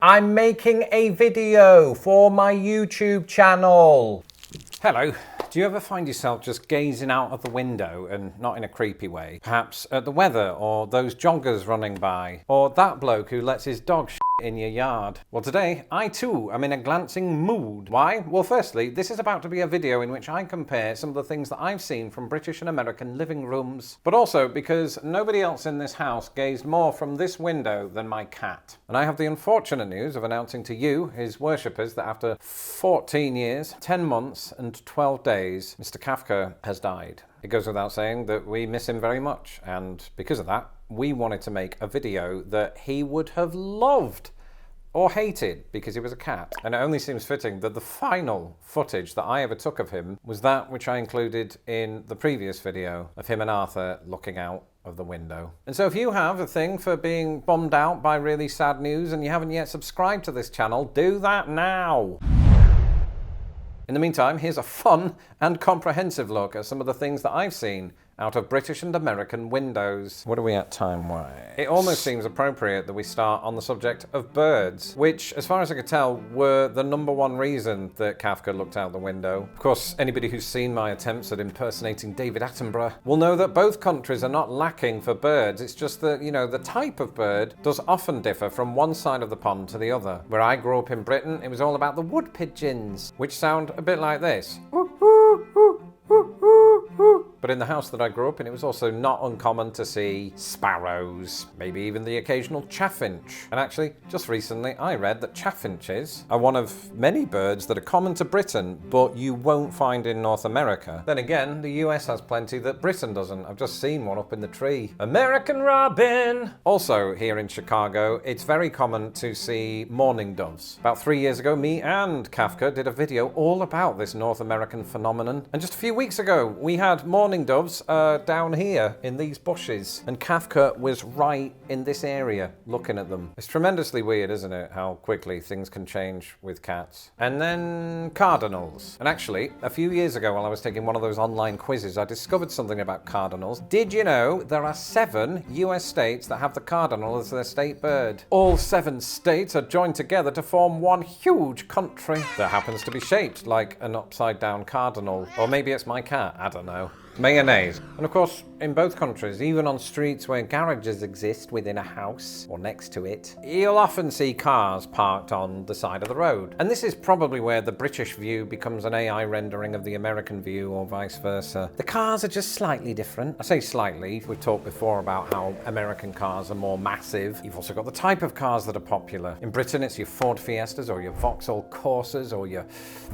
I'm making a video for my YouTube channel. Hello. Do you ever find yourself just gazing out of the window, and not in a creepy way, perhaps at the weather, or those joggers running by, or that bloke who lets his dog shit in your yard? Well, today, I too am in a glancing mood. Why? Well, firstly, this is about to be a video in which I compare some of the things that I've seen from British and American living rooms, but also because nobody else in this house gazed more from this window than my cat. And I have the unfortunate news of announcing to you, his worshippers, that after 14 years, 10 months and 12 days, Mr. Kafka has died. It goes without saying that we miss him very much, and because of that, we wanted to make a video that he would have loved or hated because he was a cat. And it only seems fitting that the final footage that I ever took of him was that which I included in the previous video of him and Arthur looking out of the window. And so if you have a thing for being bummed out by really sad news and you haven't yet subscribed to this channel, do that now. In the meantime, here's a fun and comprehensive look at some of the things that I've seen out of British and American windows. What are we at time-wise? It almost seems appropriate that we start on the subject of birds, which, as far as I could tell, were the #1 reason that Kafka looked out the window. Of course, anybody who's seen my attempts at impersonating David Attenborough will know that both countries are not lacking for birds. It's just that, you know, the type of bird does often differ from one side of the pond to the other. Where I grew up in Britain, it was all about the wood pigeons, which sound a bit like this. But in the house that I grew up in, it was also not uncommon to see sparrows, maybe even the occasional chaffinch. And actually, just recently, I read that chaffinches are one of many birds that are common to Britain, but you won't find in North America. Then again, the US has plenty that Britain doesn't. I've just seen one up in the tree. American robin! Also, here in Chicago, it's very common to see mourning doves. About 3 years ago, me and Kafka did a video all about this North American phenomenon. And just a few weeks ago, we had mourning doves down here in these bushes, and Kafka was right in this area looking at them. It's tremendously weird, isn't it, how quickly things can change with cats. And then cardinals. And actually, a few years ago while I was taking one of those online quizzes, I discovered something about cardinals. Did you know there are 7 US states that have the cardinal as their state bird? All 7 states are joined together to form one huge country that happens to be shaped like an upside down cardinal. Or maybe it's my cat, I don't know. Mayonnaise. And of course, in both countries, even on streets where garages exist within a house or next to it, you'll often see cars parked on the side of the road. And this is probably where the British view becomes an AI rendering of the American view, or vice versa. The cars are just slightly different. I say slightly. We've talked before about how American cars are more massive. You've also got the type of cars that are popular. In Britain, it's your Ford Fiestas or your Vauxhall Corsas or your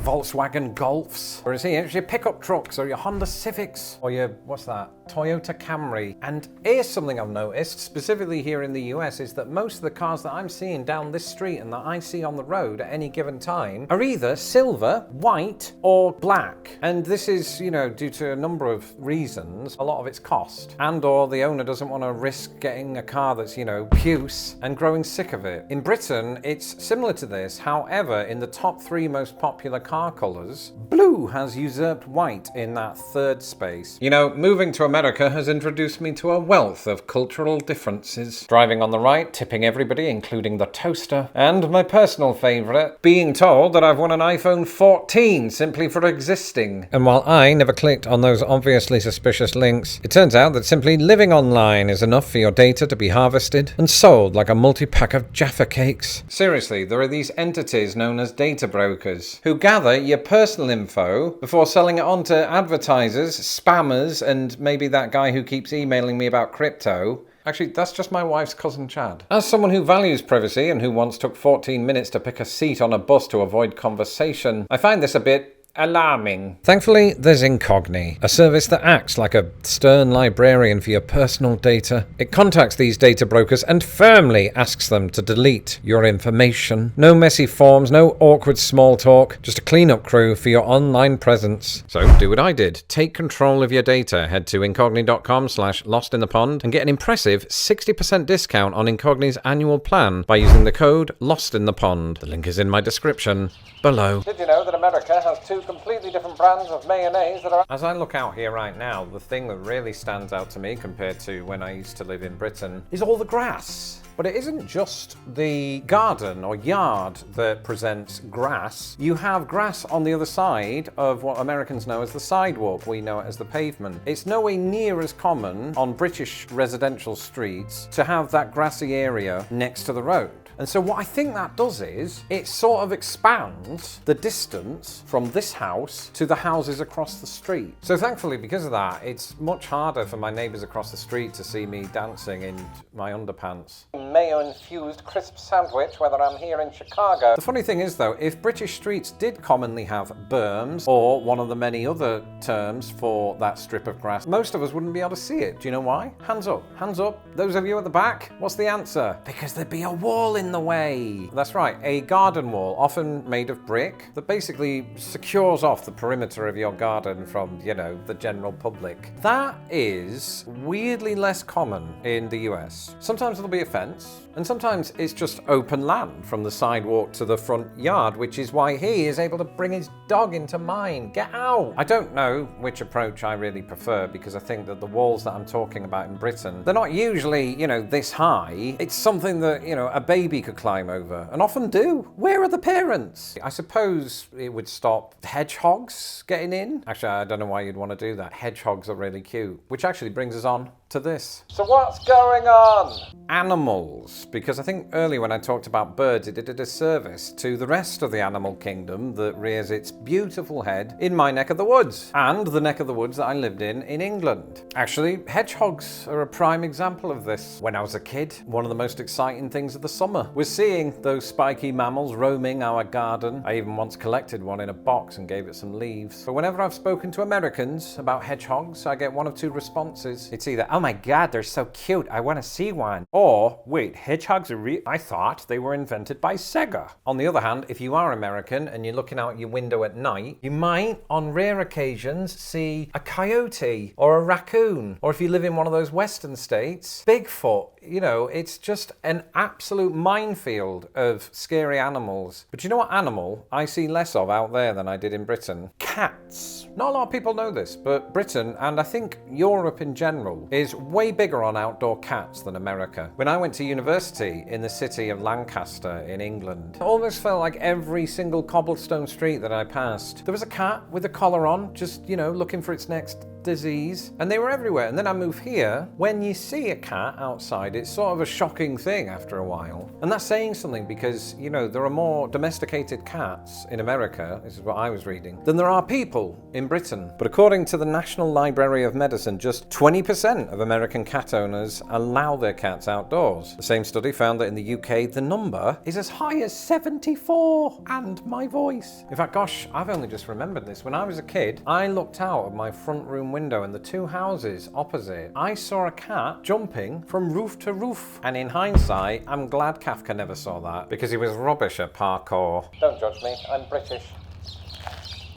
Volkswagen Golfs. Whereas here, it's your pickup trucks or your Honda Civics. Or your, what's that, Toyota Camry. And here's something I've noticed, specifically here in the US, is that most of the cars that I'm seeing down this street and that I see on the road at any given time are either silver, white, or black. And this is, you know, due to a number of reasons. A lot of it's cost. And or the owner doesn't want to risk getting a car that's, you know, puce and growing sick of it. In Britain, it's similar to this. However, in the top 3 most popular car colours, blue has usurped white in that 3rd space. You know, moving to America has introduced me to a wealth of cultural differences. Driving on the right, tipping everybody, including the toaster. And my personal favourite, being told that I've won an iPhone 14 simply for existing. And while I never clicked on those obviously suspicious links, it turns out that simply living online is enough for your data to be harvested and sold like a multi-pack of Jaffa cakes. Seriously, there are these entities known as data brokers who gather your personal info before selling it on to advertisers, spammers, and maybe that guy who keeps emailing me about crypto. Actually, that's just my wife's cousin Chad. As someone who values privacy and who once took 14 minutes to pick a seat on a bus to avoid conversation, I find this a bit alarming. Thankfully, there's Incogni, a service that acts like a stern librarian for your personal data. It contacts these data brokers and firmly asks them to delete your information. No messy forms, no awkward small talk, just a cleanup crew for your online presence. So do what I did. Take control of your data. Head to incogni.com/lostinthepond and get an impressive 60% discount on Incogni's annual plan by using the code LOSTINTHEPOND. The link is in my description below. Did you know that America has 2 completely different brands of mayonnaise that are... As I look out here right now, the thing that really stands out to me compared to when I used to live in Britain is all the grass. But it isn't just the garden or yard that presents grass. You have grass on the other side of what Americans know as the sidewalk. We know it as the pavement. It's nowhere near as common on British residential streets to have that grassy area next to the road. And so what I think that does is, it sort of expands the distance from this house to the houses across the street. So thankfully, because of that, it's much harder for my neighbours across the street to see me dancing in my underpants. Mayo-infused crisp sandwich, whether I'm here in Chicago. The funny thing is though, if British streets did commonly have berms, or one of the many other terms for that strip of grass, most of us wouldn't be able to see it. Do you know why? Hands up. Hands up. Those of you at the back, what's the answer? Because there'd be a wall in the way. That's right, a garden wall, often made of brick, that basically secures off the perimeter of your garden from, you know, the general public. That is weirdly less common in the US. Sometimes there'll be a fence, and sometimes it's just open land from the sidewalk to the front yard, which is why he is able to bring his dog into mine. Get out! I don't know which approach I really prefer, because I think that the walls that I'm talking about in Britain, they're not usually, you know, this high. It's something that, you know, a baby could climb over, and often do. Where are the parents? I suppose it would stop hedgehogs getting in. Actually, I don't know why you'd want to do that. Hedgehogs are really cute, which actually brings us on to this. So what's going on? Animals, because I think earlier when I talked about birds, it did a disservice to the rest of the animal kingdom that rears its beautiful head in my neck of the woods, and the neck of the woods that I lived in England. Actually, hedgehogs are a prime example of this. When I was a kid, one of the most exciting things of the summer was seeing those spiky mammals roaming our garden. I even once collected one in a box and gave it some leaves. But whenever I've spoken to Americans about hedgehogs, I get one of two responses. It's either, oh my god, they're so cute, I want to see one. Or, wait, hedgehogs are I thought they were invented by Sega. On the other hand, if you are American and you're looking out your window at night, you might, on rare occasions, see a coyote or a raccoon. Or if you live in one of those western states, Bigfoot. You know, it's just an absolute minefield of scary animals. But you know what animal I see less of out there than I did in Britain? Cats. Not a lot of people know this, but Britain, and I think Europe in general, is way bigger on outdoor cats than America. When I went to university in the city of Lancaster in England, it almost felt like every single cobblestone street that I passed, there was a cat with a collar on, just, you know, looking for its next disease, and they were everywhere. And then I moved here. When you see a cat outside, it's sort of a shocking thing after a while, and that's saying something, because, you know, there are more domesticated cats in America, this is what I was reading, than there are people in Britain. But according to the National Library of Medicine, just 20% of American cat owners allow their cats outdoors. The same study found that in the UK the number is as high as 74. And my voice. In fact, gosh, I've only just remembered this. When I was a kid, I looked out of my front room window, and the two houses opposite, I saw a cat jumping from roof to roof. And in hindsight, I'm glad Kafka never saw that, because he was rubbish at parkour. Don't judge me, I'm British.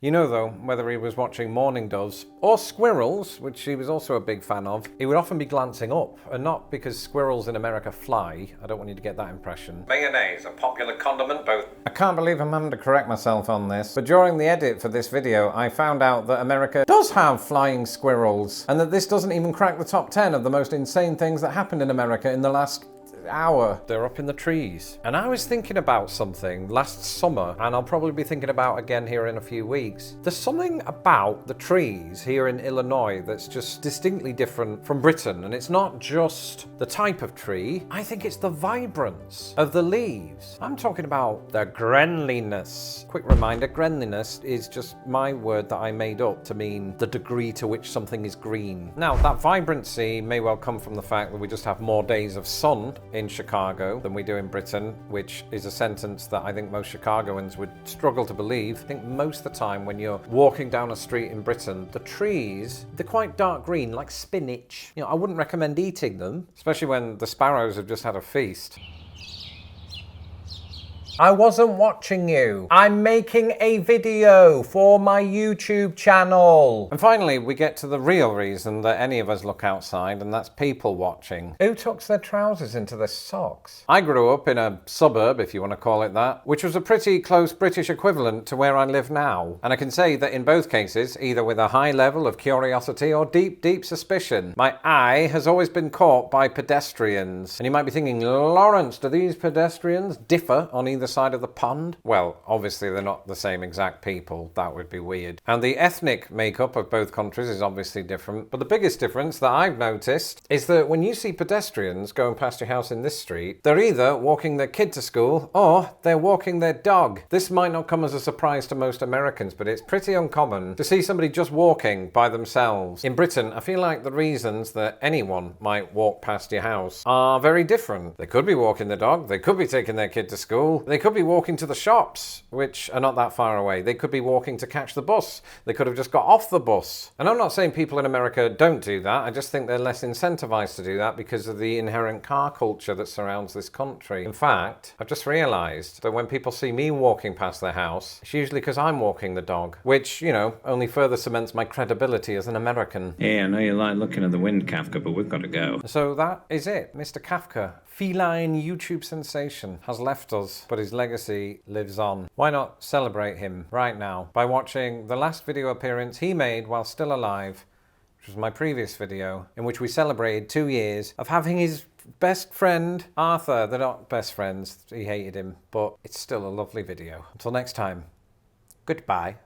You know though, whether he was watching mourning doves or squirrels, which he was also a big fan of, he would often be glancing up, and not because squirrels in America fly. I don't want you to get that impression. Mayonnaise, a popular condiment both. I can't believe I'm having to correct myself on this, but during the edit for this video, I found out that America does have flying squirrels, and that this doesn't even crack the top 10 of the most insane things that happened in America in the last hour. They're up in the trees. And I was thinking about something last summer, and I'll probably be thinking about again here in a few weeks. There's something about the trees here in Illinois that's just distinctly different from Britain, and it's not just the type of tree. I think it's the vibrance of the leaves. I'm talking about the greenliness. Quick reminder, greenliness is just my word that I made up to mean the degree to which something is green. Now, that vibrancy may well come from the fact that we just have more days of sun in Chicago than we do in Britain, which is a sentence that I think most Chicagoans would struggle to believe. I think most of the time when you're walking down a street in Britain, the trees, they're quite dark green, like spinach. You know, I wouldn't recommend eating them, especially when the sparrows have just had a feast. I wasn't watching you. I'm making a video for my YouTube channel. And finally, we get to the real reason that any of us look outside, and that's people watching. Who tucks their trousers into their socks? I grew up in a suburb, if you want to call it that, which was a pretty close British equivalent to where I live now. And I can say that in both cases, either with a high level of curiosity or deep, deep suspicion, my eye has always been caught by pedestrians. And you might be thinking, Lawrence, do these pedestrians differ on either side of the pond? Well, obviously they're not the same exact people. That would be weird. And the ethnic makeup of both countries is obviously different. But the biggest difference that I've noticed is that when you see pedestrians going past your house in this street, they're either walking their kid to school or they're walking their dog. This might not come as a surprise to most Americans, but it's pretty uncommon to see somebody just walking by themselves. In Britain, I feel like the reasons that anyone might walk past your house are very different. They could be walking the dog, they could be taking their kid to school, they could be walking to the shops, which are not that far away. They could be walking to catch the bus. They could have just got off the bus. And I'm not saying people in America don't do that. I just think they're less incentivized to do that because of the inherent car culture that surrounds this country. In fact, I've just realized that when people see me walking past their house, it's usually because I'm walking the dog, which, you know, only further cements my credibility as an American. Hey, I know you like looking at the wind, Kafka, but we've got to go. So that is it. Mr. Kafka, feline YouTube sensation, has left us, but his legacy lives on. Why not celebrate him right now by watching the last video appearance he made while still alive, which was my previous video, in which we celebrated 2 years of having his best friend, Arthur. They're not best friends, he hated him, but it's still a lovely video. Until next time, goodbye.